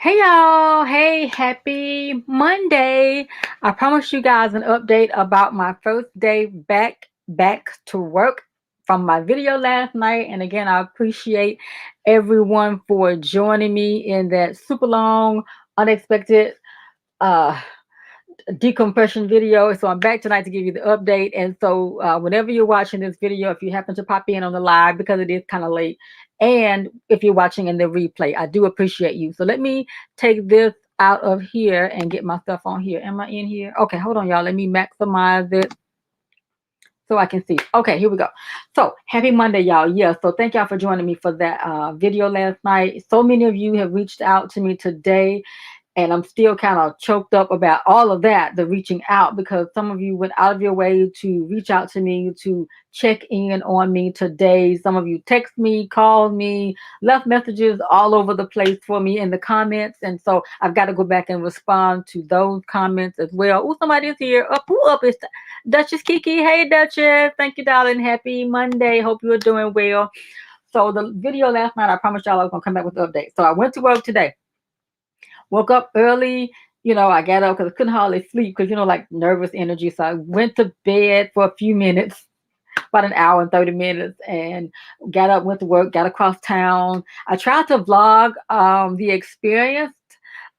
Hey y'all, hey, happy Monday. I promised you guys an update about my first day back to work from my video last night. And again, I appreciate everyone for joining me in that super long, unexpected uh decompression video. So I'm back tonight to give you the update. And so whenever you're watching this video, if you happen to pop in on the live because it is kind of late, and if you're watching in the replay, I do appreciate you. So let me take this out of here and get my stuff on here. Am I in here? Okay, hold on, y'all. Let me maximize it so I can see. Okay, here we go. So happy Monday, y'all. Yeah, so thank y'all for joining me for that video last night. So many of you have reached out to me today, and I'm still kind of choked up about all of that, the reaching out, because some of you went out of your way to reach out to me, to check in on me today. Some of you text me, called me, left messages all over the place for me in the comments. And so I've got to go back and respond to those comments as well. Oh, somebody is here. Up, who up? It's Duchess Kiki. Hey, Duchess. Thank you, darling. Happy Monday. Hope you are doing well. So the video last night, I promised y'all I was going to come back with the update. So I went to work today. Woke up early. I got up because I couldn't hardly sleep because, like nervous energy. So I went to bed for a few minutes, about an hour and 30 minutes, and got up, went to work, got across town. I tried to vlog the experience.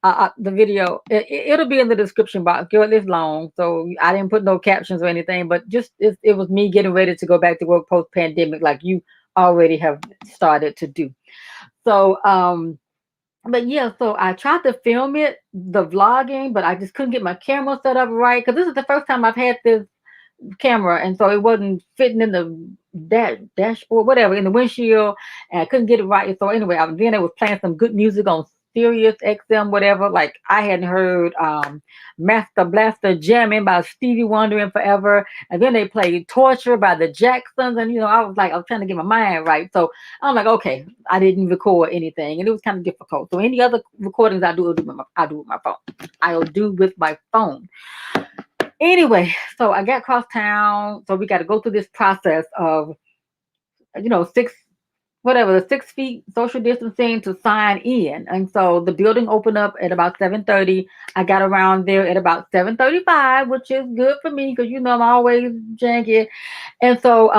The video, it'll be in the description box. Girl, it's long, so I didn't put no captions or anything, but just it was me getting ready to go back to work post-pandemic like you already have started to do. So, but yeah, so I tried to film it, the vlogging, but I just couldn't get my camera set up right because this is the first time I've had this camera, and so it wasn't fitting in the dashboard, whatever, in the windshield, and I couldn't get it right. So anyway, then I was playing some good music on Sirius XM, whatever. Like I hadn't heard Master Blaster jamming by Stevie Wonder in forever, and then they played Torture by the Jacksons, and I was trying to get my mind right. So I'm like, okay, I didn't record anything, and it was kind of difficult. So any other recordings I do with my phone. I'll do with my phone. Anyway, so I got across town. So we got to go through this process of, 6 feet social distancing to sign in. And so the building opened up at about 7:30. I got around there at about 7:35, which is good for me because I'm always janky. And so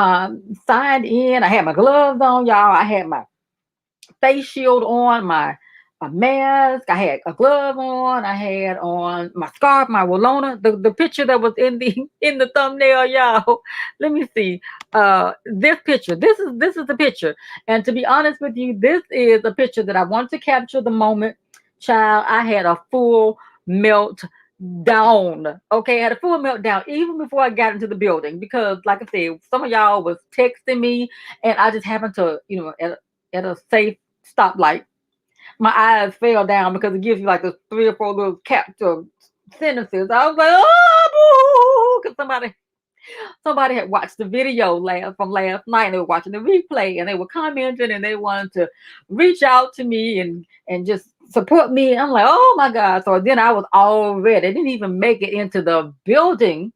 signed in. I had my gloves on, y'all. I had my face shield on, my a mask. I had a glove on. I had on my scarf, my Walona. The picture that was in the in the thumbnail, y'all. Let me see. This picture. This is the picture. And to be honest with you, this is a picture that I want to capture the moment. Child, I had a full meltdown. Okay, I had a full meltdown even before I got into the building because, like I said, some of y'all was texting me, and I just happened to, at a safe stoplight, my eyes fell down because it gives you like the 3 or 4 little capture sentences. I was like, oh, because somebody had watched the video from last night, and they were watching the replay, and they were commenting, and they wanted to reach out to me and just support me. I'm like, oh my God. So then I was already, I didn't even make it into the building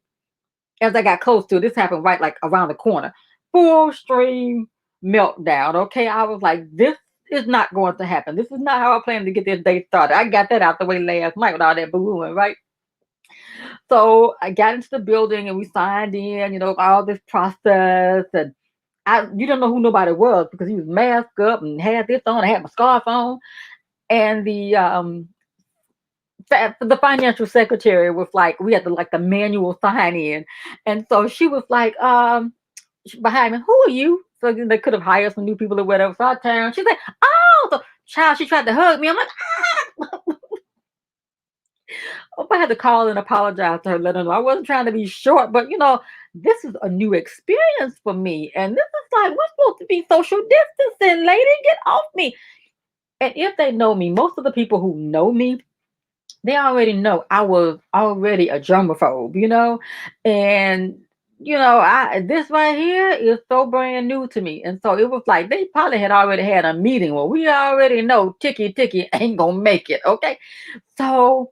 as I got close to it. This happened right like around the corner. Full stream meltdown. Okay. I was like, this is not going to happen. This is not how I planned to get this day started. I got that out the way last night with all that ballooning, right? So I got into the building and we signed in, all this process. And you don't know who nobody was because he was masked up and had this on. I had my scarf on. And the financial secretary was like, we had to like the manual sign in. And so she was like, behind me, who are you? So they could have hired some new people or whatever. So I turned, she's like, oh, so child, she tried to hug me. I'm like, ah. I had to call and apologize to her, let her know I wasn't trying to be short, but this is a new experience for me. And this is like, we're supposed to be social distancing, lady, get off me. And if they know me, most of the people who know me, they already know I was already a germaphobe, and this right here is so brand new to me. And so it was like they probably had already had a meeting where we already know Ticky ain't gonna make it. Okay. So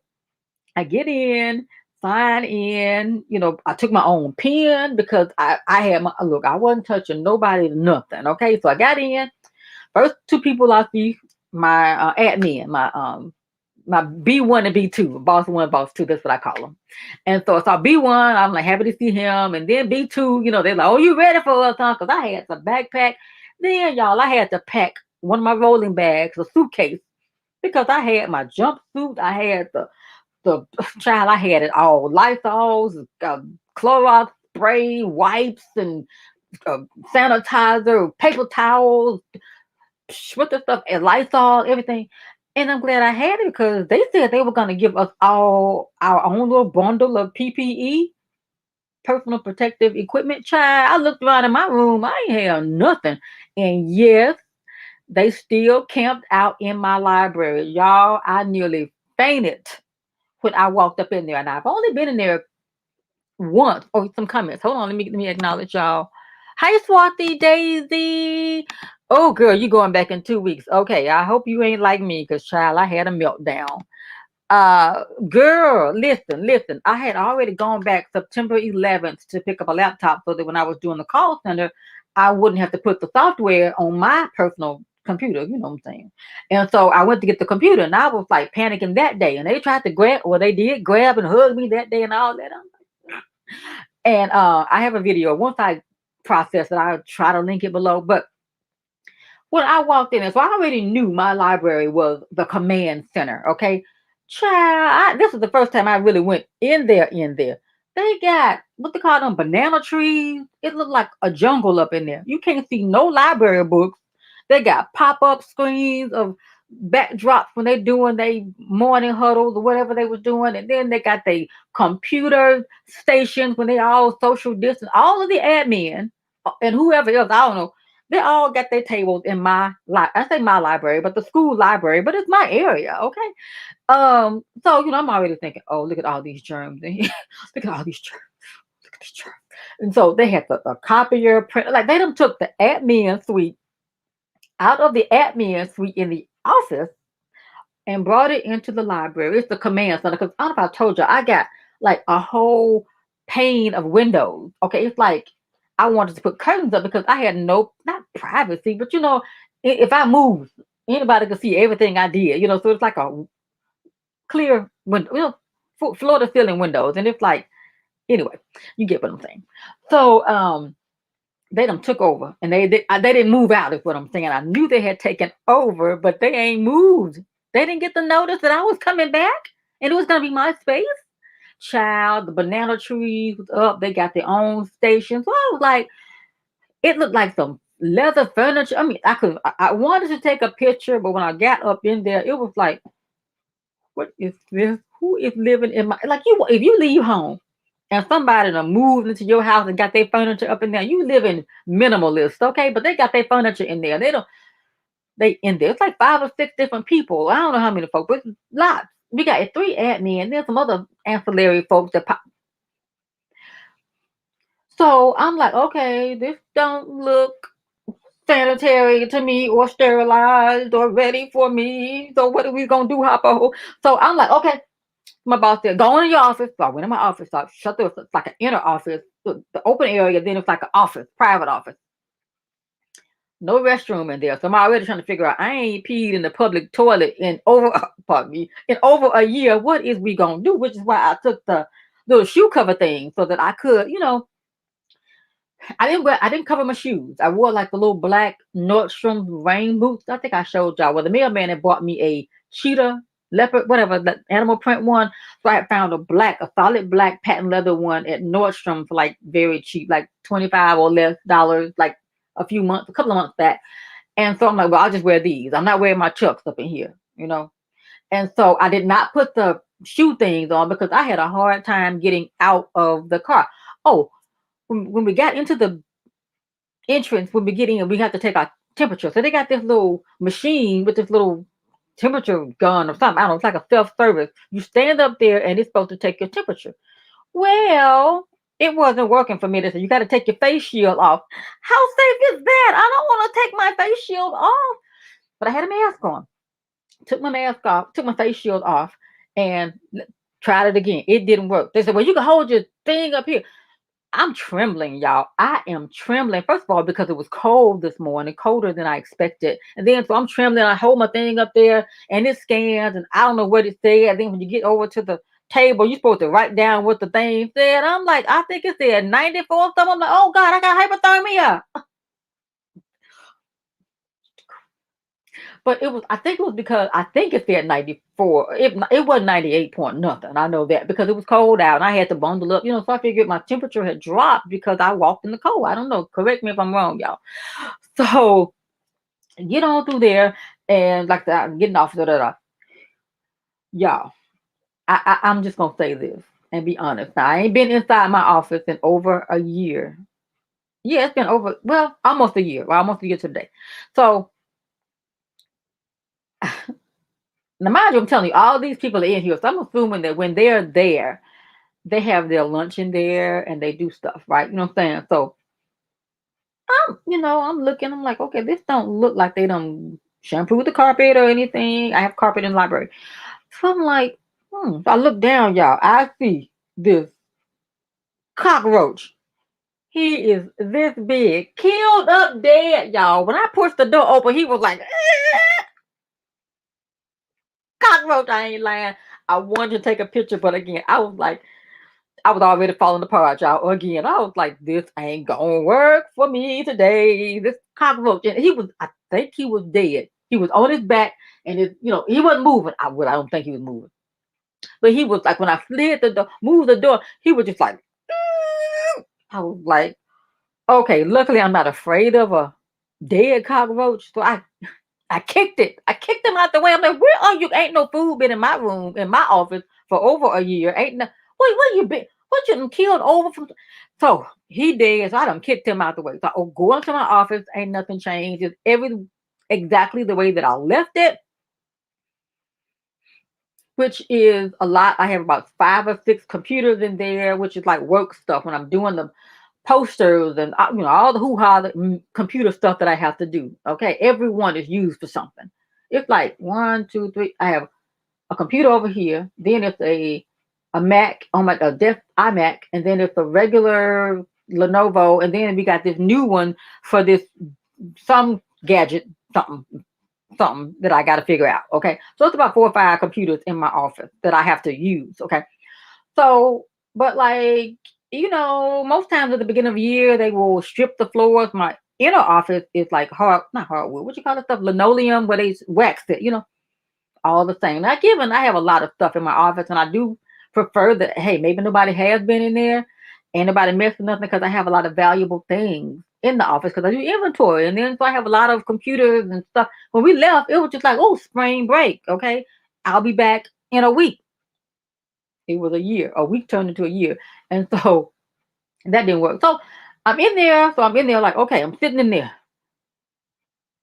I get in, sign in, I took my own pen because I had look, I wasn't touching nobody, nothing. Okay. So I got in. First 2 people I see, my admin, my my B1 and B2, boss one, boss two. That's what I call them. And so I saw B1. I'm like happy to see him. And then B2, they're like, "Oh, you ready for us, huh?" Because I had the backpack. Then y'all, I had to pack one of my rolling bags, a suitcase, because I had my jumpsuit. I had the child. I had it all: Lysols, Clorox spray, wipes, and uh, sanitizer, paper towels, with the stuff, and Lysol, everything. And I'm glad I had it because they said they were going to give us all our own little bundle of PPE, personal protective equipment. Child, I looked around in my room, I ain't had nothing. And yes, they still camped out in my library. Y'all, I nearly fainted when I walked up in there. And I've only been in there once. Oh, some comments. Hold on, let me acknowledge y'all. Hi, Swati Daisy. Oh, girl, you going back in 2 weeks. Okay, I hope you ain't like me, because child, I had a meltdown. Girl, listen. I had already gone back September 11th to pick up a laptop so that when I was doing the call center, I wouldn't have to put the software on my personal computer. You know what I'm saying? And so I went to get the computer, and I was like panicking that day. And they tried to grab, or they did grab and hug me that day and all that. And I have a video. Once I process it, I'll try to link it below. But when I walked in, and so I already knew my library was the command center. Okay, child, this is the first time I really went in there. They got what they call them banana trees. It looked like a jungle up in there. You can't see no library books. They got pop-up screens of backdrops when they doing they morning huddles or whatever they was doing, and then they got the computer stations when they all social distance. All of the admin and whoever else, I don't know, they all got their tables in my I say my library, but the school library, but it's my area, okay? So I'm already thinking, oh, look at all these germs in here. Look at all these germs. Look at these germs. And so they had the copier, print, like they done took the admin suite out of the admin suite in the office and brought it into the library. It's the command center. Because I don't know if I told you, I got like a whole pane of windows. Okay, it's like I wanted to put curtains up because I had no, not privacy, but if I moved, anybody could see everything I did. So it's like a clear window, floor to ceiling windows, and it's like, anyway, you get what I'm saying. So they done took over, and they didn't move out. Is what I'm saying. I knew they had taken over, but they ain't moved. They didn't get the notice that I was coming back, and it was gonna be my space. Child, the banana trees was up. They got their own station. So I was like, it looked like some leather furniture. I mean, I wanted to take a picture, but when I got up in there, it was like, what is this? Who is living in my, like, you? If you leave home and somebody done moved into your house and got their furniture up in there, you live in minimalist, okay? But they got their furniture in there. They in there. It's like 5 or 6 different people. I don't know how many folks, but it's lots. We got 3 admin, and there's some other ancillary folks that pop. So I'm like, okay, this don't look sanitary to me or sterilized or ready for me. So what are we gonna do, Hoppo? So I'm like, okay. My boss said, go in your office. So I went in my office. So I shut the, it's like an inner office, the open area. Then it's like an office, private office. No restroom in there. So I'm already trying to figure out, I ain't peed in the public toilet in over, pardon me, in over a year. What is we gonna do? Which is why I took the little shoe cover thing so that I could, I didn't cover my shoes. I wore like the little black Nordstrom rain boots. I think I showed y'all. Well, the mailman had bought me a cheetah, leopard, whatever, the animal print one. So I had found a solid black patent leather one at Nordstrom for like very cheap, like $25 or less dollars, like a couple of months back. And so I'm like, well, I'll just wear these. I'm not wearing my chucks up in here. And so I did not put the shoe things on because I had a hard time getting out of the car. Oh, when we got into the entrance, when we get in, we have to take our temperature. So they got this little machine with this little temperature gun or something. I don't know. It's like a self-service. You stand up there and it's supposed to take your temperature. Well, it wasn't working for me. They said, you got to take your face shield off. How safe is that? I don't want to take my face shield off. But I had a mask on. Took my mask off, took my face shield off, and tried it again. It didn't work. They said, well, you can hold your thing up here. I'm trembling, y'all. I am trembling. First of all, because it was cold this morning, colder than I expected. And then so I'm trembling. I hold my thing up there and it scans and I don't know what it said. Then when you get over to the table, you're supposed to write down what the thing said. I'm like, I think it said 94 something. I'm like, oh God, I got hypothermia. But it was, I think it was because I think it said 94. It wasn't 98 point nothing. I know that because it was cold out and I had to bundle up, so I figured my temperature had dropped because I walked in the cold. I don't know. Correct me if I'm wrong, y'all. So get on through there and like that, I'm getting off. Y'all, I'm just gonna say this and be honest. Now, I ain't been inside my office in over a year. Yeah, it's been over, well, almost a year. Well, almost a year today. So now, mind you, I'm telling you, all these people are in here. So I'm assuming that when they're there, they have their lunch in there and they do stuff, right? You know what I'm saying? So I'm looking, I'm like, okay, this don't look like they don't shampoo the carpet or anything. I have carpet in the library. So I'm like, So I look down, y'all. I see this cockroach. He is this big, killed up dead, y'all. When I pushed the door open, he was like, cockroach. I ain't lying. I wanted to take a picture, but again, I was like, I was already falling apart, y'all. Again, I was like, this ain't gonna work for me today. This cockroach, and I think he was dead. He was on his back, and he wasn't moving. I don't think he was moving, but he was like, when I slid the door, moved the door, he was just like, I was like, okay. Luckily, I'm not afraid of a dead cockroach, so I kicked it. I kicked him out the way. I'm like, where are you? Ain't no food been in my room, in my office for over a year. Ain't no, where you been? What you done killed over from? So he did. So I done kicked him out the way. So I go into my office. Ain't nothing changed. It's exactly the way that I left it, which is a lot. I have about 5 or 6 computers in there, which is like work stuff when I'm doing the posters and all the hoo-ha computer stuff that I have to do. Okay, everyone is used for something. It's like 1, 2, 3. I have a computer over here, then it's a Mac on my desk iMac, and then it's a regular Lenovo, and then we got this new one for this some gadget something that I got to figure out. Okay, so it's about 4 or 5 computers in my office that I have to use. Okay, so, but like, most times at the beginning of the year, they will strip the floors. My inner office is like not hardwood, what you call it stuff? Linoleum, where they waxed it, all the same. Now, given I have a lot of stuff in my office, and I do prefer that, hey, maybe nobody has been in there, ain't nobody messed with nothing, because I have a lot of valuable things in the office because I do inventory. And then so I have a lot of computers and stuff. When we left, it was just like, oh, spring break. Okay, I'll be back in a week. It was a year. A week turned into a year. And so that didn't work. So I'm in there. So I'm in there like, okay, I'm sitting in there.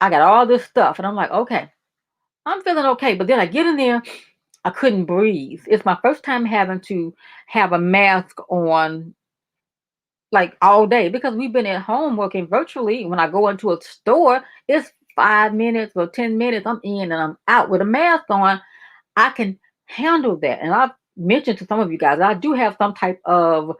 I got all this stuff. And I'm like, okay, I'm feeling okay. But then I get in there. I couldn't breathe. It's my first time having to have a mask on like all day because we've been at home working virtually. When I go into a store, it's 5 minutes or 10 minutes. I'm in and I'm out with a mask on. I can handle that. And I've mentioned to some of you guys, I do have some type of,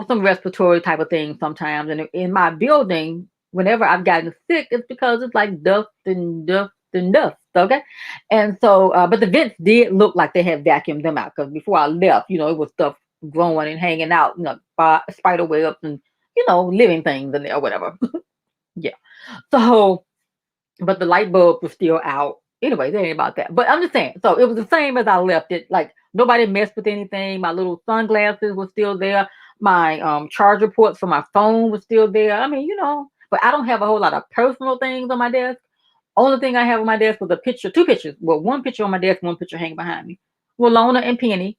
some respiratory type of thing sometimes. And in my building, whenever I've gotten sick, it's because it's like dust and dust and dust. Okay. And so, but the vents did look like they had vacuumed them out because before I left, it was stuff growing and hanging out, spider webs and, living things in there or whatever. Yeah. So, but the light bulb was still out. Anyway, that ain't about that. But I'm just saying, so it was the same as I left it. Like nobody messed with anything. My little sunglasses were still there. My charger ports for my phone was still there. I mean, but I don't have a whole lot of personal things on my desk. Only thing I have on my desk was a picture, 2 pictures. Well, one picture on my desk, one picture hanging behind me. Walona and Penny.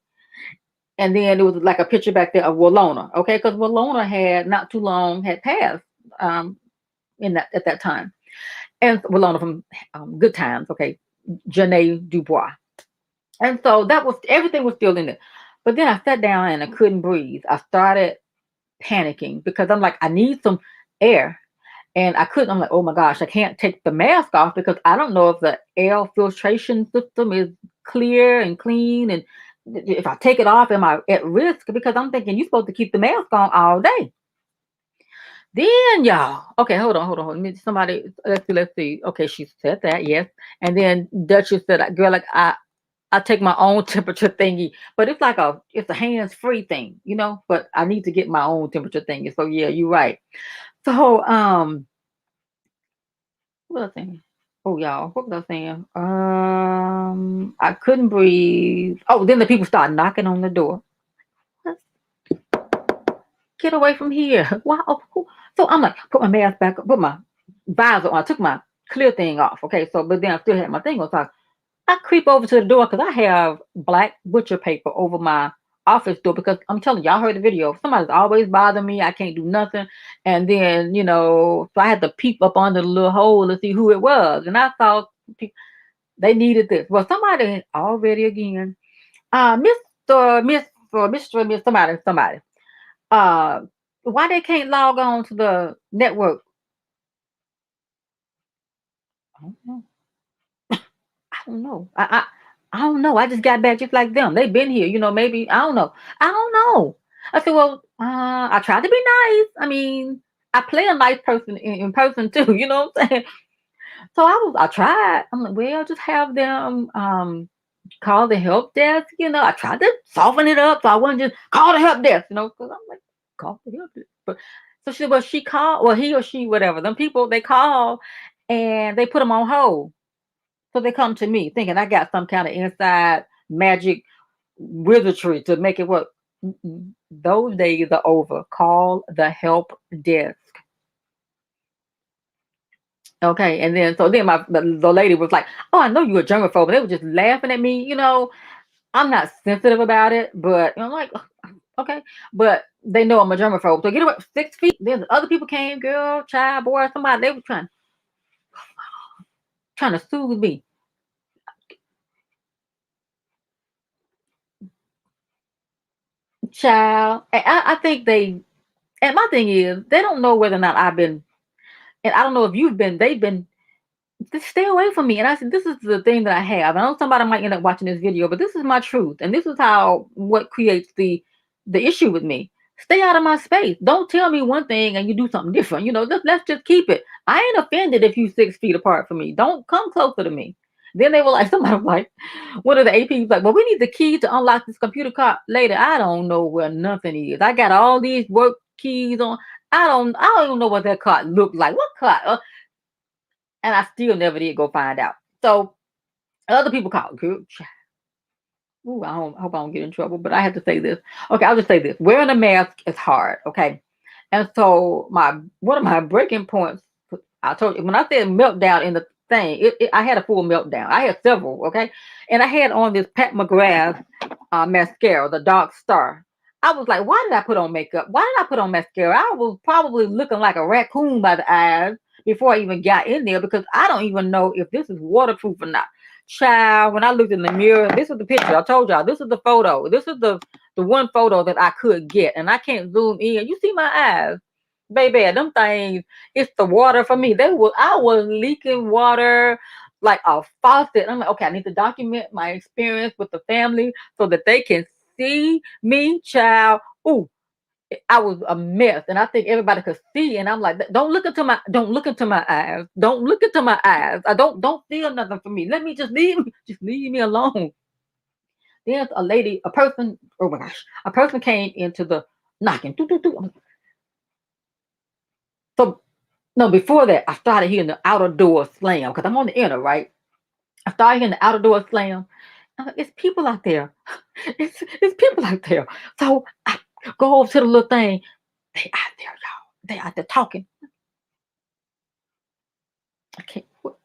And then it was like a picture back there of Walona. Okay, because Walona had not too long had passed at that time. And Walona from Good Times, okay, Janae Dubois. And so everything was still in there. But then I sat down and I couldn't breathe. I started panicking because I'm like, I need some air. And I couldn't. I'm like, oh my gosh, I can't take the mask off because I don't know if the air filtration system is clear and clean and if I take it off, am I at risk? Because I'm thinking you're supposed to keep the mask on all day. Then y'all, okay, hold on. Somebody, let's see. Okay, she said that, yes. And then Duchess said, "Girl, like I take my own temperature thingy, but it's a hands-free thing, you know. But I need to get my own temperature thingy. So yeah, you're right. So what was I saying? Oh y'all, what was I saying? I couldn't breathe. Oh, then the people started knocking on the door. Get away from here. Wow. So I'm like, put my mask back, put my visor on. I took my clear thing off. Okay, so but then I still had my thing on. So I creep over to the door because I have black butcher paper over my office door because I'm telling you, y'all heard the video. Somebody's always bothering me. I can't do nothing. And then, so I had to peep up under the little hole to see who it was. And I thought they needed this. Well, somebody already again, Mr. somebody. Uh, why they can't log on to the network? I don't know. I don't know. I don't know. I just got back just like them. They've been here, maybe I don't know. I don't know. I said, well, I tried to be nice. I mean, I play a nice person in person too, you know what I'm saying? So I tried. I'm like, well, just have them call the help desk, I tried to soften it up so I wouldn't just call the help desk, because I'm like, call the help desk. But so she said, well, she called, well, he or she, whatever. Them people, they call and they put them on hold. So they come to me thinking I got some kind of inside magic wizardry to make it work. Those days are over. Call the help desk. Okay, and then so then the lady was like, "Oh, I know you're a germaphobe." They were just laughing at me. I'm not sensitive about it, but I'm like, okay, but they know I'm a germaphobe. So get away 6 feet. Then the other people came, girl, child, boy, somebody. They were trying to soothe me. Child, and I think they. And my thing is, they don't know whether or not I've been, and I don't know if you've been. They've been. Just stay away from me. And I said, this is the thing that I have. I know somebody might end up watching this video, but this is my truth, and this is what creates the issue with me. Stay out of my space. Don't tell me one thing and you do something different. Let's just keep it. I ain't offended if you 6 feet apart from me. Don't come closer to me. Then they were like, somebody was like, one of the APs like, well, we need the key to unlock this computer card later. I don't know where nothing is. I got all these work keys on. I don't even know what that card looked like. What card? And I still never did go find out. So other people call. Ooh, hope I don't get in trouble, but I have to say this. Okay, I'll just say this. Wearing a mask is hard, okay? And so one of my breaking points, I told you, when I said meltdown in the thing, I had a full meltdown. I had several, okay? And I had on this Pat McGrath mascara, the Dark Star. I was like, why did I put on makeup? Why did I put on mascara? I was probably looking like a raccoon by the eyes before I even got in there because I don't even know if this is waterproof or not. Child, when I looked in the mirror, this is the picture. I told y'all, this is the photo. This is the one photo that I could get, and I can't zoom in. You see my eyes, baby? Them things. It's the water for me. I was leaking water like a faucet. I'm like, okay, I need to document my experience with the family so that they can see me, child. Ooh, I was a mess, and I think everybody could see. And I'm like, don't look into my eyes. Don't look into my eyes. I don't feel nothing for me. Let me just leave me alone. There's a person. Oh my gosh, a person came into the knocking. Doo, doo, doo. So no, before that, I started hearing the outer door slam because I'm on the inner, right? I started hearing the outer door slam. I'm like, it's people out there. It's people out there. So I go over to the little thing. They out there, y'all. They out there talking. I can't. What?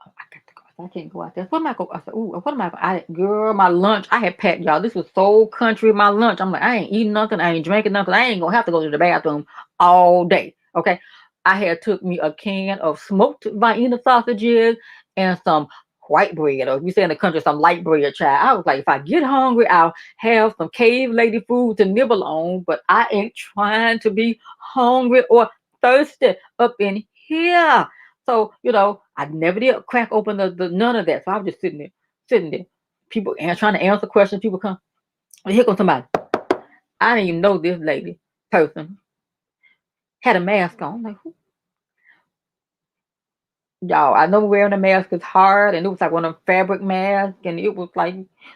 Oh, I got to go. I can't go out there. What am I going? I said, ooh, what am I? Girl, my lunch. I had packed, y'all. This was so country. My lunch. I'm like, I ain't eating nothing. I ain't drinking nothing. I ain't gonna have to go to the bathroom all day. Okay. I had took me a can of smoked Vienna sausages and some white bread, or if you say in the country, some light bread, child. I was like, if I get hungry, I'll have some cave lady food to nibble on, but I ain't trying to be hungry or thirsty up in here. So, I never did crack open the none of that. So I was just sitting there. People and trying to answer questions. People come, and here comes somebody. I didn't even know this lady person had a mask on. I'm like, y'all, I know wearing a mask is hard, and it was like one of them fabric masks, and it was like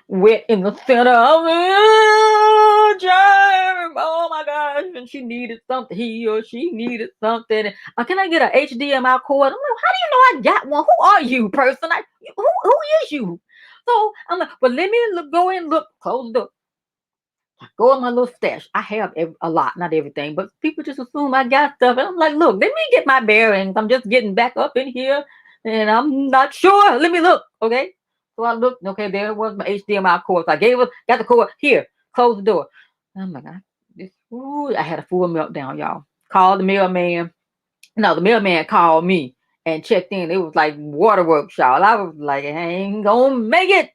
wet in the center. Oh, germ! Oh my gosh! And she needed something. He or she needed something. Can I get an HDMI cord? I'm like, how do you know I got one? Who are you, person? Who is you? So I'm like, well, let me go in, look, close the door. Go in my little stash. I have a lot, not everything, but people just assume I got stuff. And I'm like, look, let me get my bearings. I'm just getting back up in here and I'm not sure. Let me look. Okay. So I looked. Okay, there was my HDMI cord. So I got the cord here, close the door. Oh my God. I had a full meltdown, y'all. Called the mailman. No, the mailman called me and checked in. It was like waterworks, y'all. I was like, I ain't gonna make it.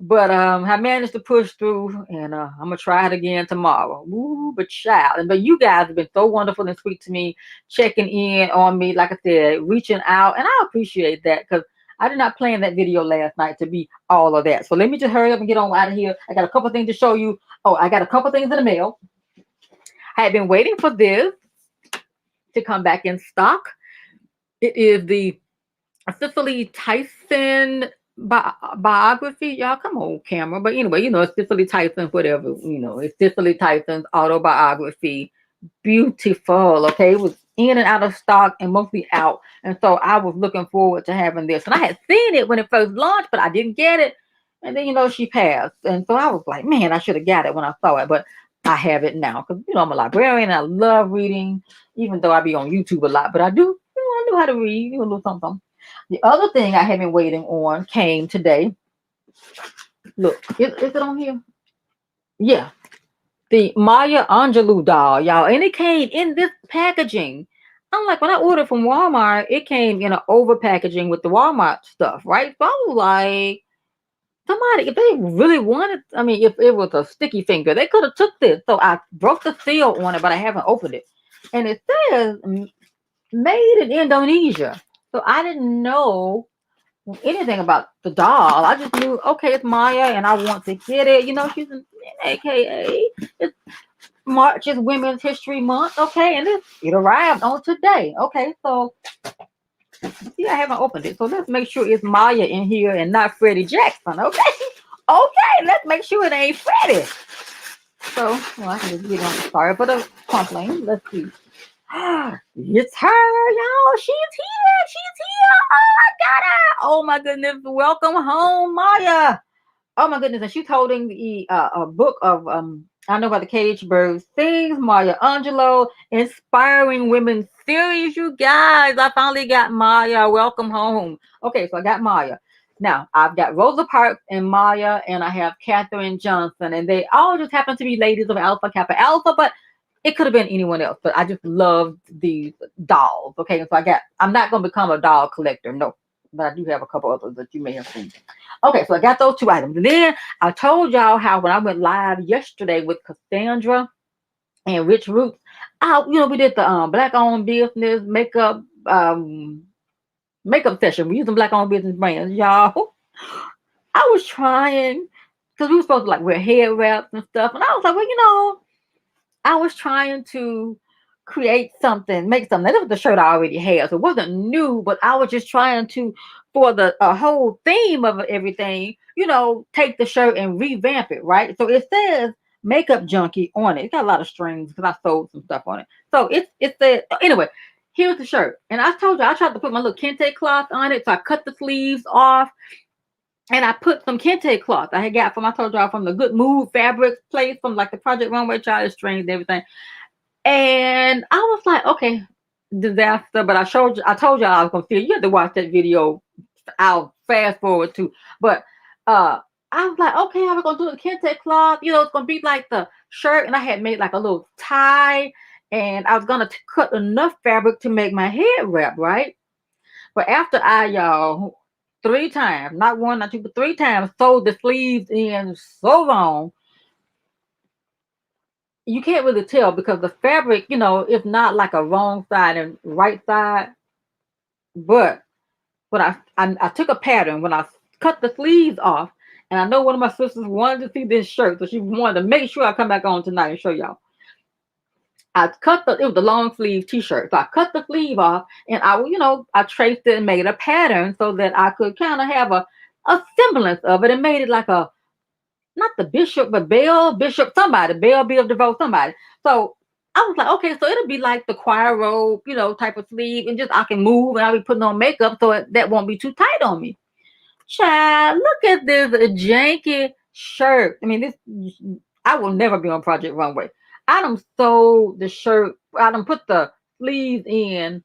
But I managed to push through, and I'm gonna try it again tomorrow. Ooh, but child, but you guys have been so wonderful and sweet to me, checking in on me, like I said, reaching out, and I appreciate that because I did not plan that video last night to be all of that. So let me just hurry up and get on out of here. I got a couple things to show you. Oh, I got a couple things in the mail. I had been waiting for this to come back in stock. It is the Cicely Tyson biography. Y'all, come on, camera. But anyway, it's Cicely Tyson, whatever. It's Cicely Tyson's autobiography. Beautiful. Okay, it was in and out of stock and mostly out. And so I was looking forward to having this. And I had seen it when it first launched, but I didn't get it. And then, she passed. And so I was like, man, I should have got it when I saw it. But I have it now because, I'm a librarian and I love reading, even though I be on YouTube a lot. But I do, I know how to read, a little something. The other thing I have been waiting on came today. Look, is it on here? Yeah. The Maya Angelou doll, y'all. And it came in this packaging. I'm like, when I ordered from Walmart, it came in an over packaging with the Walmart stuff, right? So I was like, somebody, if they really wanted, if it was a sticky finger, they could have took this. So I broke the seal on it, but I haven't opened it. And it says made in Indonesia. So I didn't know anything about the doll. I just knew, okay, it's Maya and I want to get it. She's an AKA. It's March is Women's History Month. Okay, and it arrived on today. Okay, so see, I haven't opened it. So let's make sure it's Maya in here and not Freddie Jackson. Okay. Okay, let's make sure it ain't Freddie. So, I can just get on. Sorry for the crumpling. Let's see. It's her, y'all. She's here. She's here. Oh, I got her. Oh my goodness. Welcome home, Maya. Oh my goodness. And she's holding the a book of I Know About the Caged Birds Things, Maya Angelou, Inspiring Women series, you guys. I finally got Maya. Welcome home. Okay, so I got Maya. Now, I've got Rosa Parks and Maya, and I have Katherine Johnson, and they all just happen to be ladies of Alpha Kappa Alpha, but it could have been anyone else, but I just loved these dolls. Okay, and so I'm not going to become a doll collector, no, but I do have a couple others that you may have seen. Okay, so I got those two items. And then I told y'all how when I went live yesterday with Cassandra and Rich Roots, we did the Black-owned business makeup session. We're using Black-owned business brands, y'all. I was trying, because we were supposed to wear hair wraps and stuff, and I was like, well, I was trying to create something, make something. That was the shirt I already had, so it wasn't new, but I was just trying to, for the whole theme of everything, take the shirt and revamp it, right? So it says Makeup Junkie on it. It got a lot of strings because I sold some stuff on it. So it said, anyway, here's the shirt. And I told you, I tried to put my little kente cloth on it, so I cut the sleeves off. And I put some kente cloth I had got from, I told y'all, from the Good Mood Fabrics place, from the Project Runway Child strings and everything. And I was like, okay, disaster. But I told y'all I was gonna see it. You have to watch that video. I'll fast forward to. But I was like, okay, I was gonna do the kente cloth. It's gonna be like the shirt, and I had made like a little tie, and I was gonna cut enough fabric to make my head wrap, right? But after y'all 3 times, not one, not two, but 3 times, sewed the sleeves in so long, you can't really tell because the fabric, it's not like a wrong side and right side. But when I took a pattern when I cut the sleeves off, and I know one of my sisters wanted to see this shirt, so she wanted to make sure I come back on tonight and show y'all. It was the long sleeve t-shirt. So I cut the sleeve off and I traced it and made a pattern so that I could kind of have a semblance of it and made it like not the bishop, but Bishop, somebody, Bell, Bill DeVoe, somebody. So I was like, okay, so it'll be like the choir robe, type of sleeve, and just I can move and I'll be putting on makeup so that won't be too tight on me. Child, look at this janky shirt. I mean, I will never be on Project Runway. I done sewed the shirt, I done put the sleeves in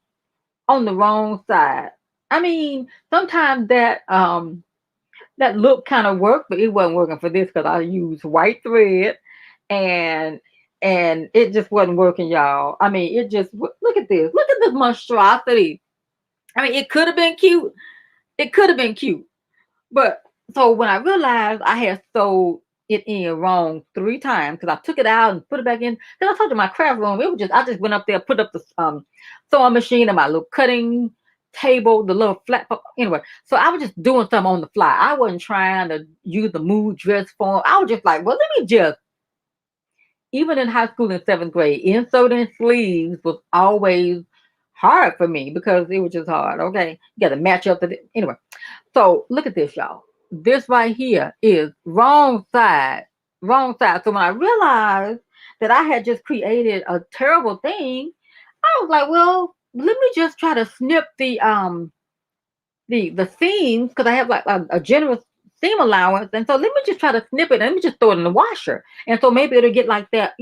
on the wrong side. I mean, sometimes that look kind of worked, but it wasn't working for this because I used white thread and it just wasn't working, y'all. I mean, look at this. Look at this monstrosity. I mean, it could have been cute. It could have been cute. But so when I realized I had sewed it in wrong 3 times, because I took it out and put it back in. Then I told you my craft room, I just went up there, put up the sewing machine and my little cutting table, the little flat. Anyway, so I was just doing something on the fly. I wasn't trying to use the mood dress form. I was just like, well, let me just. Even in high school in 7th grade, inserting sleeves was always hard for me because it was just hard. Okay, you got to match up to anyway. So look at this, y'all. This right here is wrong side, wrong side. So when I realized that I had just created a terrible thing, I was like, well, let me just try to snip the seams because I have like a generous seam allowance, and so let me just try to snip it and let me just throw it in the washer, and so maybe it'll get like that,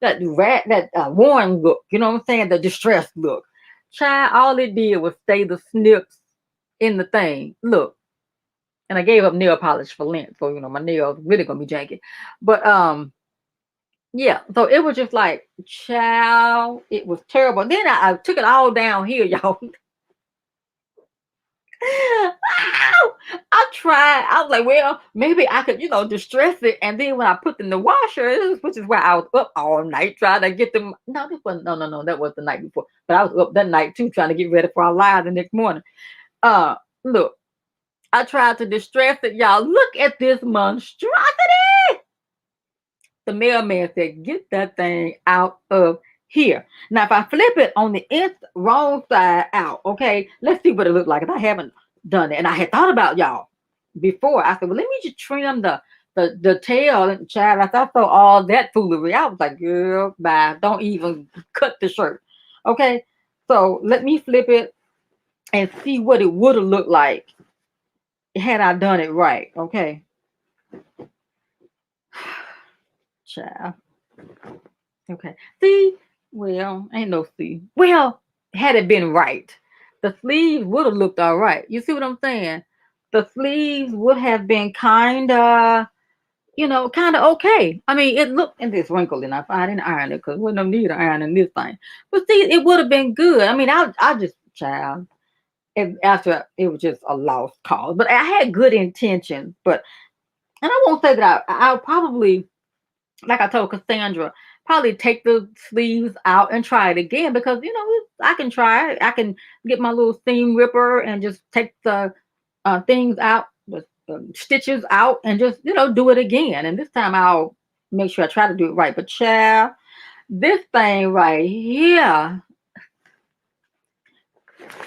that worn look, you know what I'm saying, the distressed look. Child, all it did was stay the snips in the thing. Look, and I gave up nail polish for lint, so my nails really gonna be janky. But yeah, so it was just like, child, it was terrible. Then I took it all down here, y'all. I tried. I was like, well, maybe I could, distress it. And then when I put them in the washer, which is where I was up all night trying to get them. No, this wasn't. No, that was the night before. But I was up that night too, trying to get ready for our live the next morning. Look, I tried to distress it, y'all. Look at this monstrosity. The mailman said, get that thing out of here. Now, if I flip it on the wrong side out, okay, let's see what it looks like. I haven't done it. And I had thought about y'all before. I said, well, let me just trim the tail and child. I saw all that foolery. I was like, girl, bye. Don't even cut the shirt. Okay. So let me flip it and see what it would have looked like had I done it right. Okay. Child. Okay. See? Well, ain't no see. Well, had it been right, the sleeves would have looked all right. You see what I'm saying? The sleeves would have been kind of okay. I mean, it looked, and this wrinkle enough. I didn't iron it because we don't need an iron in this thing. But see, it would have been good. I mean, I just, child, after it was just a lost cause. But I had good intentions. And I won't say that I'll probably, like I told Cassandra, probably take the sleeves out and try it again because I can try it. I can get my little seam ripper and just take the things out, the stitches out, and just do it again. And this time I'll make sure I try to do it right. But child, this thing right here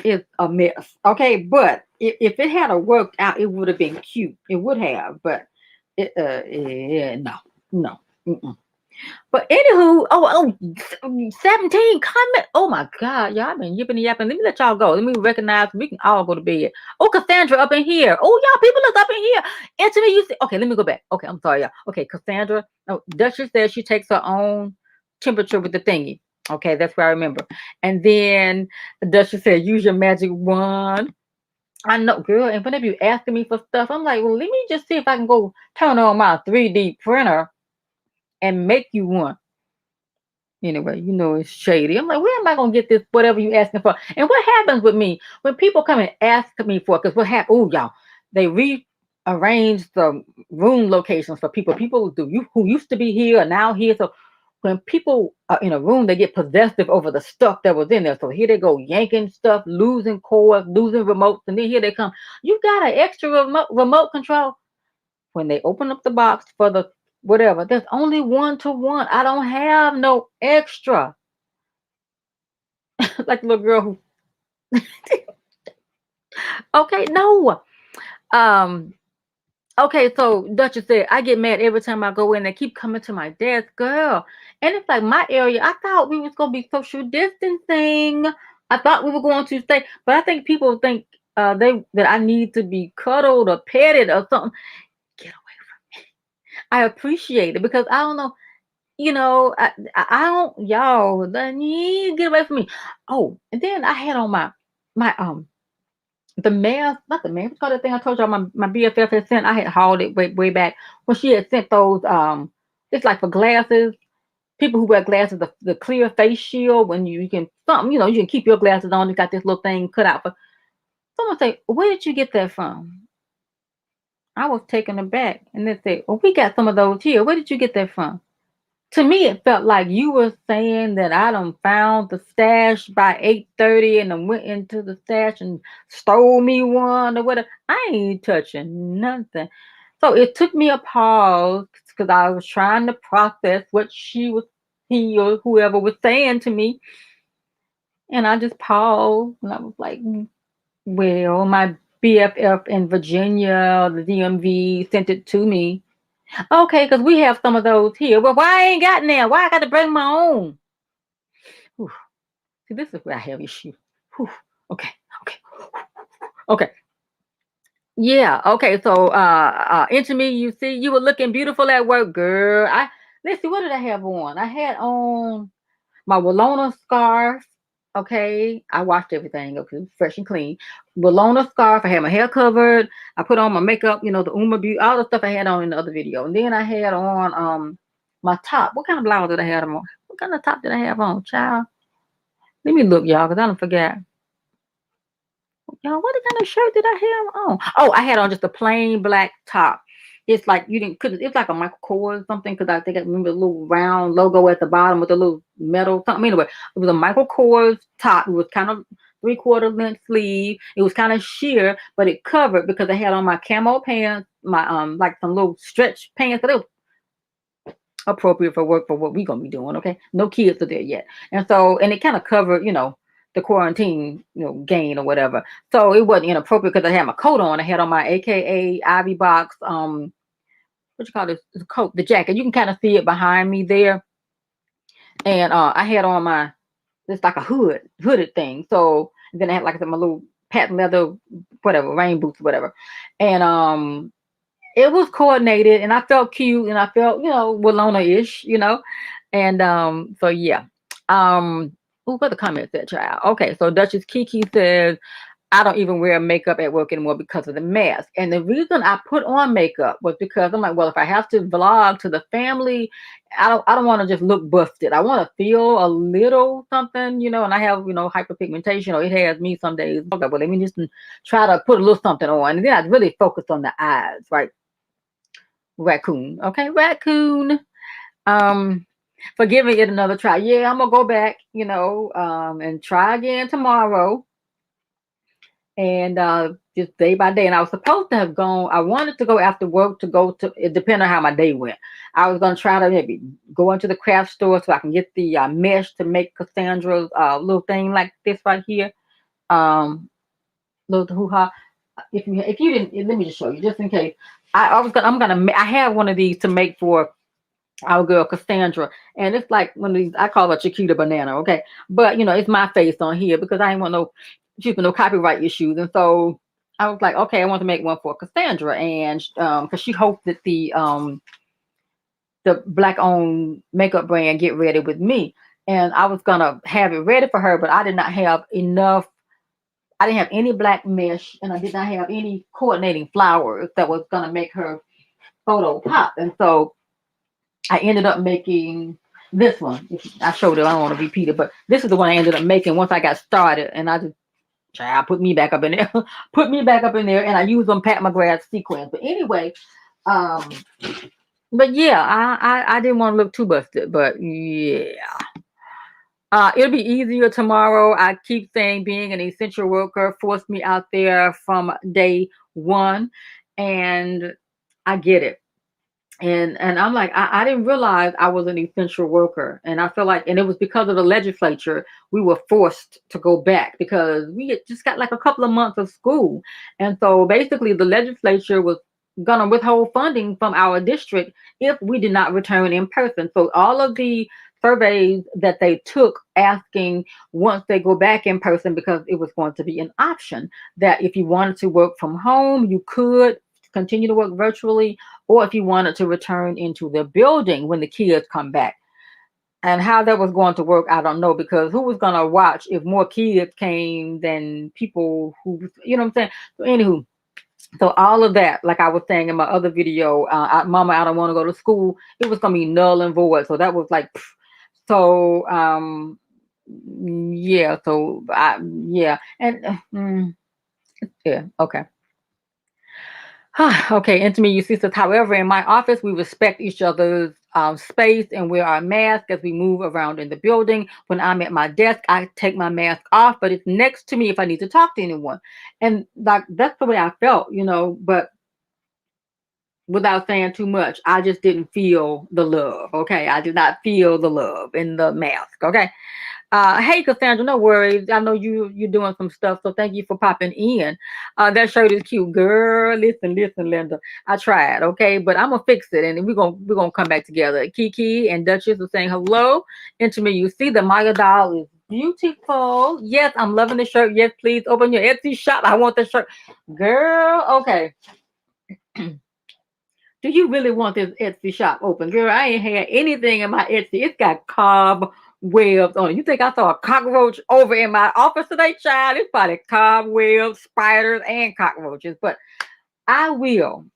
is a mess. Okay, but if it had worked out, it would have been cute. It would have, but no. Mm-mm. But anywho, 17 comment. Oh my God, y'all been yipping and yapping. Let me let y'all go. Let me recognize we can all go to bed. Oh, Cassandra up in here. Oh, y'all people is up in here. Answer me, you see. Okay, let me go back. Okay, I'm sorry, y'all. Okay, Cassandra. Oh, Duchess says she takes her own temperature with the thingy. Okay, that's where I remember. And then Duchess said, use your magic wand. I know, girl. And whenever you asking me for stuff, I'm like, well, let me just see if I can go turn on my 3D printer and make you one. Anyway, it's shady. I'm like, where am I gonna get this? Whatever you asking for? And what happens with me when people come and ask me for it? Because what happened? Oh, y'all, they rearrange the room locations for people. People who used to be here are now here. So when people are in a room, they get possessive over the stuff that was in there. So here they go yanking stuff, losing cords, losing remotes, and then here they come. You got an extra remote control. When they open up the box for the whatever, there's only 1-to-1. I don't have no extra. Like the little girl who okay, no. Um, okay, so Duchess said, I get mad every time I go in. They keep coming to my desk, girl. And it's like my area. I thought we was gonna be social distancing. I thought we were going to stay, but I think people think that I need to be cuddled or petted or something. Get away from me. I appreciate it because I don't know, I don't y'all get away from me. Oh, and then I had on my the mask, not the mask, what's called that thing I told y'all my BFF had sent. I had hauled it way back when she had sent those it's like for glasses. People who wear glasses, the clear face shield when you can something, you can keep your glasses on. It's got this little thing cut out for someone say, where did you get that from? I was taken aback and they say, well, we got some of those here. Where did you get that from? To me, it felt like you were saying that I done found the stash by 8:30 and then went into the stash and stole me one or whatever. I ain't touching nothing. So it took me a pause because I was trying to process what he or whoever was saying to me. And I just paused and I was like, well, my BFF in Virginia, the DMV, sent it to me. Okay, because we have some of those here. Well, why I ain't got now? Why I got to bring my own? Whew. See, this is where I have issue. Whew. Okay, okay, okay. Yeah, okay. So, into me, you see, you were looking beautiful at work, girl. Let's see, what did I have on? I had on my Walona scarf. Okay, I washed everything up, it was fresh and clean. Walona scarf. I had my hair covered. I put on my makeup. The Uma Beauty, all the stuff I had on in the other video. And then I had on my top. What kind of blouse did I have on? What kind of top did I have on, child? Let me look, y'all, because I don't forget. Y'all, what kind of shirt did I have on? Oh, I had on just a plain black top. It's like it's like a Michael Kors or something, because I think I remember the little round logo at the bottom with a little metal something. Anyway, it was a Michael Kors top. It was kind of 3/4 length sleeve. It was kind of sheer, but it covered because I had on my camo pants, my like some little stretch pants. So they were appropriate for work for what we're gonna be doing. Okay, no kids are there yet, and it kind of covered, the quarantine, gain or whatever. So it wasn't inappropriate because I had my coat on. I had on my AKA Ivy Box, what you call this, the coat, the jacket. You can kind of see it behind me there. And I had on it's like a hooded thing. So then I had, like I said, my little patent leather, whatever, rain boots, whatever. And it was coordinated and I felt cute and I felt, Walona-ish, And so yeah. What the comment said, child? Okay, so Duchess Kiki says, I don't even wear makeup at work anymore because of the mask. And the reason I put on makeup was because I'm like, well, if I have to vlog to the family, I don't want to just look busted. I want to feel a little something, and I have, hyperpigmentation, or it has me some days. Okay, well, let me just try to put a little something on. And then I really focus on the eyes, right? Raccoon. Okay, raccoon. For giving it another try. Yeah, I'm gonna go back, and try again tomorrow. And just day by day. And I was supposed to have gone. I wanted to go after work it depended on how my day went. I was gonna try to maybe go into the craft store so I can get the mesh to make Cassandra's little thing like this right here. Little hoo-ha. If you didn't, let me just show you just in case. I have one of these to make for our girl Cassandra, and it's like one of these. I call her Chiquita Banana, okay? But it's my face on here because I ain't want no copyright issues, and so I was like, okay, I want to make one for Cassandra, and because she hosted the Black-owned makeup brand Get Ready With Me, and I was gonna have it ready for her, but I did not have enough. I didn't have any black mesh, and I did not have any coordinating flowers that was gonna make her photo pop, and so I ended up making this one. I showed it. I don't want to repeat it, but this is the one I ended up making once I got started. And I just put me back up in there. Put me back up in there, and I used them Pat McGrath sequins. But anyway, But yeah, I didn't want to look too busted, but yeah. It'll be easier tomorrow. I keep saying being an essential worker forced me out there from day one, and I get it. And I'm like, I didn't realize I was an essential worker. And I feel like, and it was because of the legislature, we were forced to go back because we had just got like a couple of months of school. And so basically the legislature was gonna withhold funding from our district if we did not return in person. So all of the surveys that they took asking once they go back in person, because it was going to be an option that if you wanted to work from home, you could continue to work virtually, or if you wanted to return into the building when the kids come back. And how that was going to work, I don't know, because who was going to watch if more kids came than people who, you know what I'm saying? So, anywho, so all of that, like I was saying in my other video, Mama, I don't want to go to school, it was going to be null and void. So that was like, pff. So, yeah, so, yeah. And, yeah, okay. Okay, and to me, you see, says, however, in my office, we respect each other's space and wear our mask as we move around in the building. When I'm at my desk, I take my mask off, but it's next to me if I need to talk to anyone. And like that's the way I felt, but without saying too much, I just didn't feel the love. Okay, I did not feel the love in the mask. Okay. Hey Cassandra, no worries. I know you're doing some stuff, so thank you for popping in. That shirt is cute, girl. Listen, Linda. I tried, okay, but I'm gonna fix it, and we're gonna come back together. Kiki and Duchess are saying hello. And to me, you see the Maya doll is beautiful. Yes, I'm loving the shirt. Yes, please open your Etsy shop. I want the shirt, girl. Okay. Do you really want this Etsy shop open? Girl, I ain't had anything in my Etsy. It's got cobwebs on it. You think I saw a cockroach over in my office today, child? It's probably cobwebs, spiders, and cockroaches. But I will.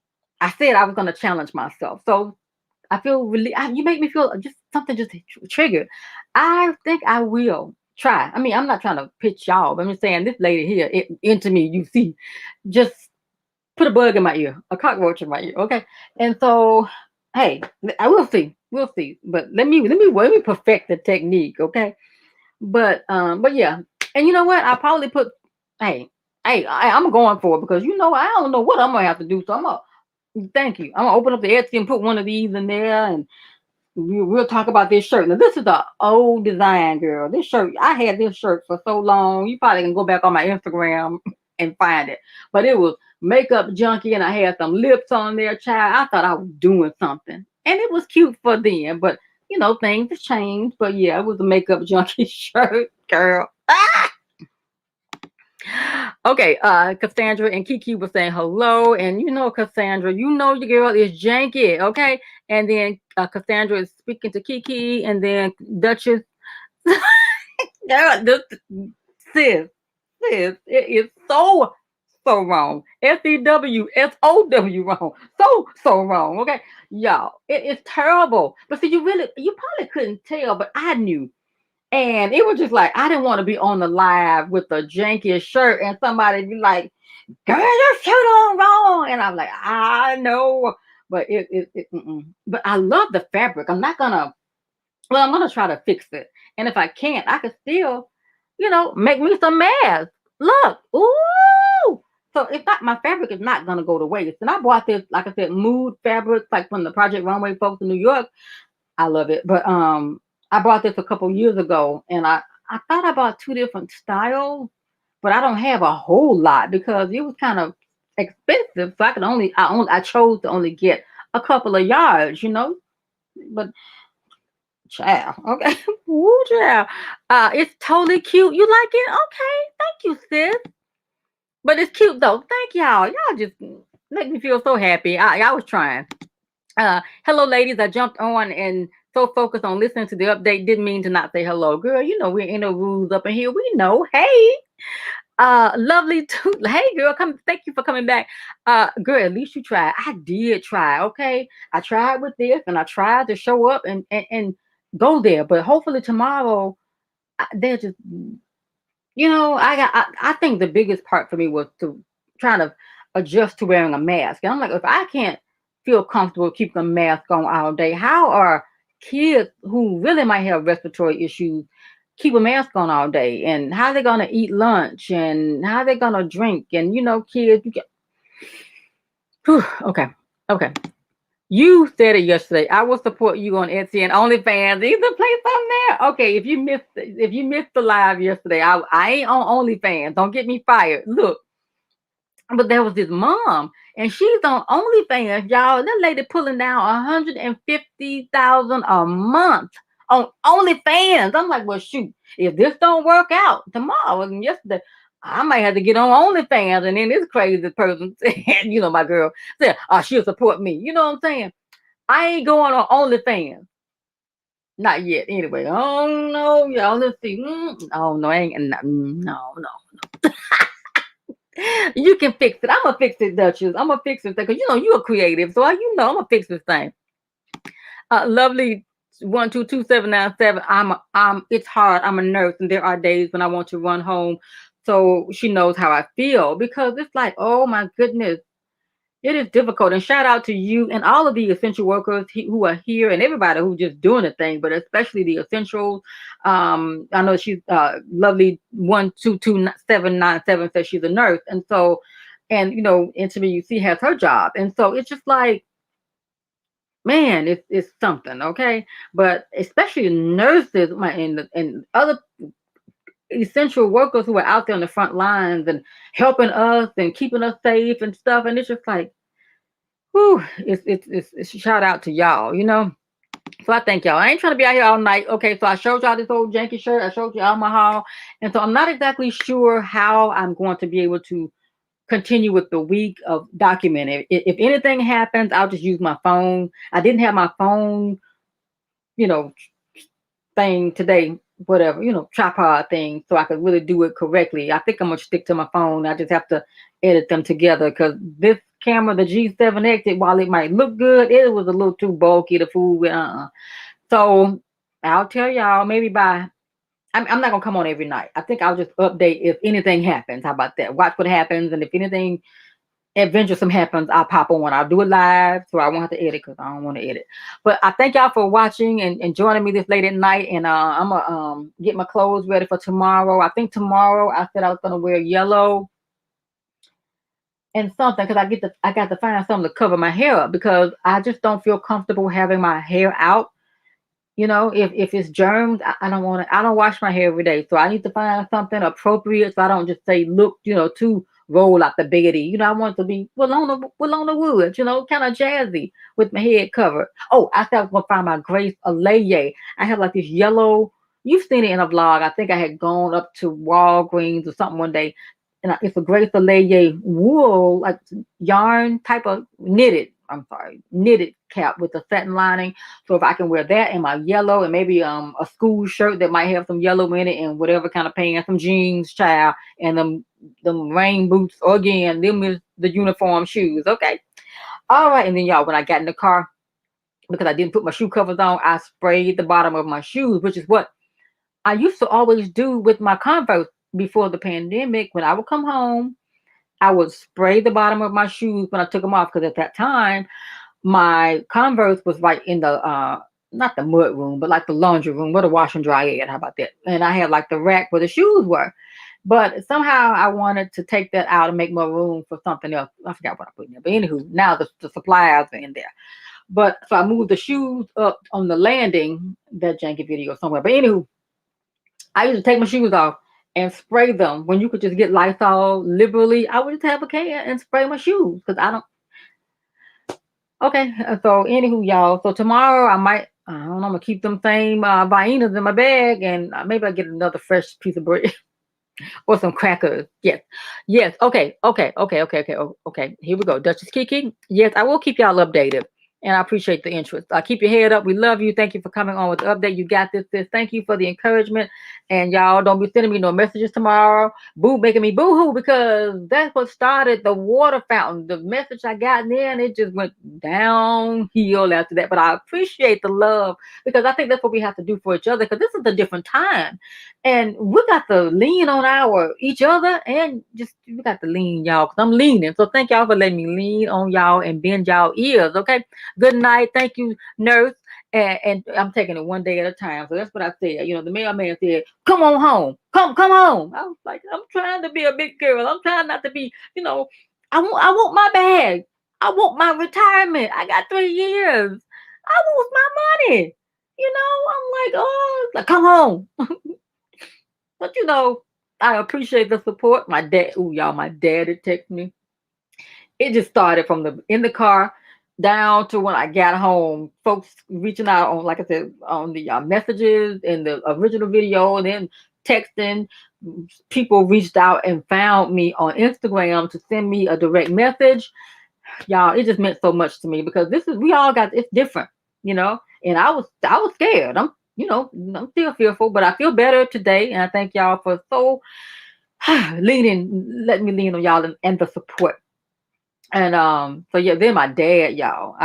I said I was going to challenge myself. So I feel really, you make me feel just something just triggered. I think I will try. I mean, I'm not trying to pitch y'all, but I'm just saying this lady here, into me, you see, just put a bug in my ear, a cockroach in my ear. Okay. And so, hey, I will see. We'll see. But let me perfect the technique. Okay. But yeah. And you know what? I probably put, hey, I'm going for it because I don't know what I'm gonna have to do. So thank you. I'm gonna open up the Etsy and put one of these in there, and we'll talk about this shirt. Now, this is the old design, girl. This shirt, I had this shirt for so long. You probably can go back on my Instagram and find it. But it was makeup junkie, and I had some lips on there, child. I thought I was doing something. And it was cute for then. But, things have changed. But yeah, it was a makeup junkie shirt, girl. Okay, Cassandra and Kiki were saying hello, and Cassandra, your girl is janky, okay? And then Cassandra is speaking to Kiki, and then Duchess, girl, sis, it is so wrong. SEWSOW wrong, so wrong, okay, y'all, it is terrible. But see, you probably couldn't tell, but I knew. And it was just like I didn't want to be on the live with a janky shirt and somebody be like, "Girl, your shirt on wrong," and I'm like, "I know," but but I love the fabric. I'm not gonna. Well, I'm gonna try to fix it, and if I can't, I can still, make me some masks. Look, ooh. So it's not my fabric is not gonna go to waste. And I bought this, like I said, mood fabric, like from the Project Runway folks in New York. I love it. But I bought this a couple years ago, and I thought I bought two different styles, but I don't have a whole lot because it was kind of expensive. So I chose to only get a couple of yards. But child, okay, woo, child, it's totally cute. You like it? Okay, thank you, sis. But it's cute though. Thank y'all. Y'all just make me feel so happy. I was trying. Hello, ladies. I jumped on and so focused on listening to the update, didn't mean to not say hello. Girl, we're in the rules up in here. We know. Hey, lovely too. Hey, girl, come. Thank you for coming back. Girl, at least you tried. I did try. Okay, I tried with this, and I tried to show up and go there. But hopefully tomorrow, they're just. I think the biggest part for me was to trying to adjust to wearing a mask. And I'm like, if I can't feel comfortable keeping a mask on all day? How are kids who really might have respiratory issues keep a mask on all day? And how they gonna eat lunch? And how they gonna drink? And kids, okay, okay. You said it yesterday. I will support you on Etsy and OnlyFans. Either place on there. Okay, if you missed the live yesterday, I ain't on OnlyFans. Don't get me fired. Look, but there was this mom, and she's on OnlyFans, y'all. That lady pulling down 150,000 a month on OnlyFans. I'm like, well, shoot, if this don't work out tomorrow and yesterday, I might have to get on OnlyFans. And then this crazy person said, my girl said, she'll support me. You know what I'm saying? I ain't going on OnlyFans. Not yet. Anyway, oh no, y'all. Let's see. Oh no, I ain't. No. You can fix it. I'm gonna fix it, Duchess. I'm gonna fix it because you're creative, so I'm gonna fix this thing. Lovely 122797. It's hard. I'm a nurse, and there are days when I want to run home. So she knows how I feel because it's like, oh my goodness, it is difficult. And shout out to you and all of the essential workers who are here and everybody who's just doing the thing, but especially the essentials. I know she's lovely 122797 says she's a nurse. And so, and to me, you see, has her job. And so it's just like, man, it's something, okay? But especially nurses and other essential workers who are out there on the front lines and helping us and keeping us safe and stuff. And it's just like, whew, it's shout out to y'all, So I thank y'all. I ain't trying to be out here all night. Okay, so I showed y'all this old janky shirt. I showed y'all my haul. And so I'm not exactly sure how I'm going to be able to continue with the week of documenting. If anything happens, I'll just use my phone. I didn't have my phone, thing today, whatever, tripod thing, so I could really do it correctly. I think I'm gonna stick to my phone. I just have to edit them together because this camera, the G7X, while it might look good, it was a little too bulky to fool with. So I'll tell y'all maybe I'm not gonna come on every night. I think I'll just update if anything happens. How about that? Watch what happens, and if anything adventuresome happens, I'll pop on. I'll do it live, so I won't have to edit because I don't want to edit. But I thank y'all for watching and joining me this late at night. And I'm gonna get my clothes ready for tomorrow. I think tomorrow I said I was gonna wear yellow and something because I got to find something to cover my hair up because I just don't feel comfortable having my hair out. If it's germs, I don't want to. I don't wash my hair every day, so I need to find something appropriate so I don't just say look, too roll out the biggie. I want it to be well on the woods, kind of jazzy with my head covered. Oh, I thought I was gonna find my Grace Aleye. I have like this yellow. You've seen it in a vlog. I think I had gone up to Walgreens or something one day, and it's a Grace Aleye wool, like yarn type of knitted cap with a satin lining. So if I can wear that and my yellow and maybe a school shirt that might have some yellow in it and whatever kind of pants, some jeans, child, and them rain boots, or again, them is the uniform shoes. Okay. All right. And then y'all, when I got in the car, because I didn't put my shoe covers on, I sprayed the bottom of my shoes, which is what I used to always do with my Converse before the pandemic. When I would come home, I would spray the bottom of my shoes when I took them off, because at that time my Converse was like in the not the mud room, but like the laundry room where the wash and dry at. How about that? And I had like the rack where the shoes were. But somehow I wanted to take that out and make more room for something else. I forgot what I put in there. But anywho, now the supplies are in there. But so I moved the shoes up on the landing, that janky video somewhere. But anywho, I used to take my shoes off and spray them when you could just get Lysol liberally. I would just have a can and spray my shoes because I don't. Okay, so anywho, y'all. So tomorrow I might, I don't know, I'm gonna keep them same Viennas in my bag, and maybe I'll get another fresh piece of bread or some crackers. Yes. Okay. Here we go. Duchess Kiki. Yes, I will keep y'all updated. And I appreciate the interest. Keep your head up. We love you. Thank you for coming on with the update. You got this, sis. Thank you for the encouragement. And y'all don't be sending me no messages tomorrow. Boo, making me boo-hoo, because that's what started the water fountain. The message I got then, it just went downhill after that. But I appreciate the love, because I think that's what we have to do for each other, because this is a different time. And we got to lean on each other, and just we got to lean, y'all, because I'm leaning. So thank y'all for letting me lean on y'all and bend y'all ears, okay? Good night. Thank you, nurse. And I'm taking it one day at a time. So that's what I said. The mailman said, come on home. Come home. I was like, I'm trying to be a big girl. I'm trying not to be, I want my bag. I want my retirement. I got 3 years. I want my money. I'm like, oh, like, come home. But I appreciate the support. My dad, y'all, my dad had texted me. It just started from in the car down to when I got home. Folks reaching out on, like I said, on the messages in the original video, and then texting. People reached out and found me on Instagram to send me a direct message. Y'all, it just meant so much to me, because we all got, it's different, and I was scared. I'm still fearful, but I feel better today. And I thank y'all for letting me lean on y'all and the support. And so yeah, then my dad, y'all,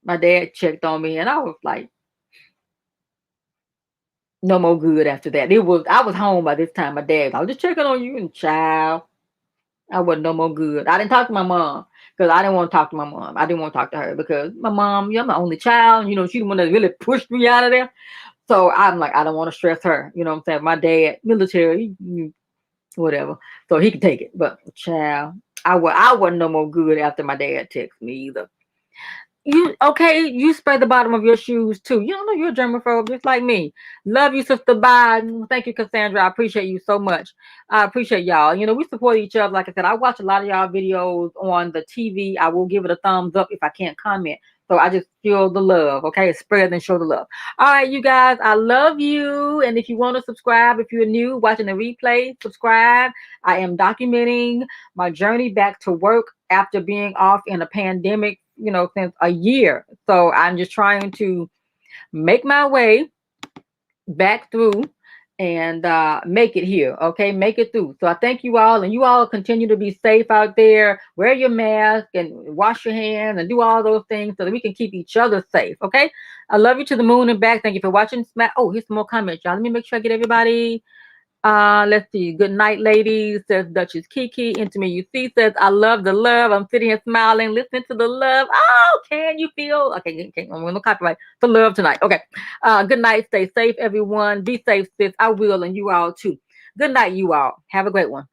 my dad checked on me, and I was like, no more good after that. I was home by this time. My dad, I was just checking on you, and child, I wasn't no more good. I didn't talk to my mom, because I didn't want to talk to my mom. I didn't want to talk to her, because my mom, I'm my only child. She's the one that really pushed me out of there. So I'm like, I don't want to stress her. You know what I'm saying? My dad, military, whatever. So he could take it. But child, I wasn't no more good after my dad texted me either. You spray the bottom of your shoes too. You don't know you're a germaphobe just like me. Love you, Sister Biden. Thank you, Cassandra. I appreciate you so much. I appreciate y'all. We support each other. Like I said, I watch a lot of y'all videos on the TV. I will give it a thumbs up if I can't comment. So I just feel the love, okay? Spread and show the love. All right, you guys, I love you. And if you want to subscribe, if you're new, watching the replay, subscribe. I am documenting my journey back to work after being off in a pandemic, since a year. So I'm just trying to make my way back through and make it here, okay? Make it through. So I thank you all, and you all continue to be safe out there. Wear your mask and wash your hands and do all those things so that we can keep each other safe, okay? I love you to the moon and back. Thank you for watching. Oh, here's some more comments, y'all. Let me make sure I get everybody. Let's see. Good night, ladies, says Duchess Kiki. Into me you see, says I love the love. I'm sitting here smiling, listening to the love. Oh, can you feel? Okay, I'm gonna copyright the love tonight. Okay. Good night. Stay safe, everyone. Be safe, sis. I will, and you all too. Good night, you all. Have a great one.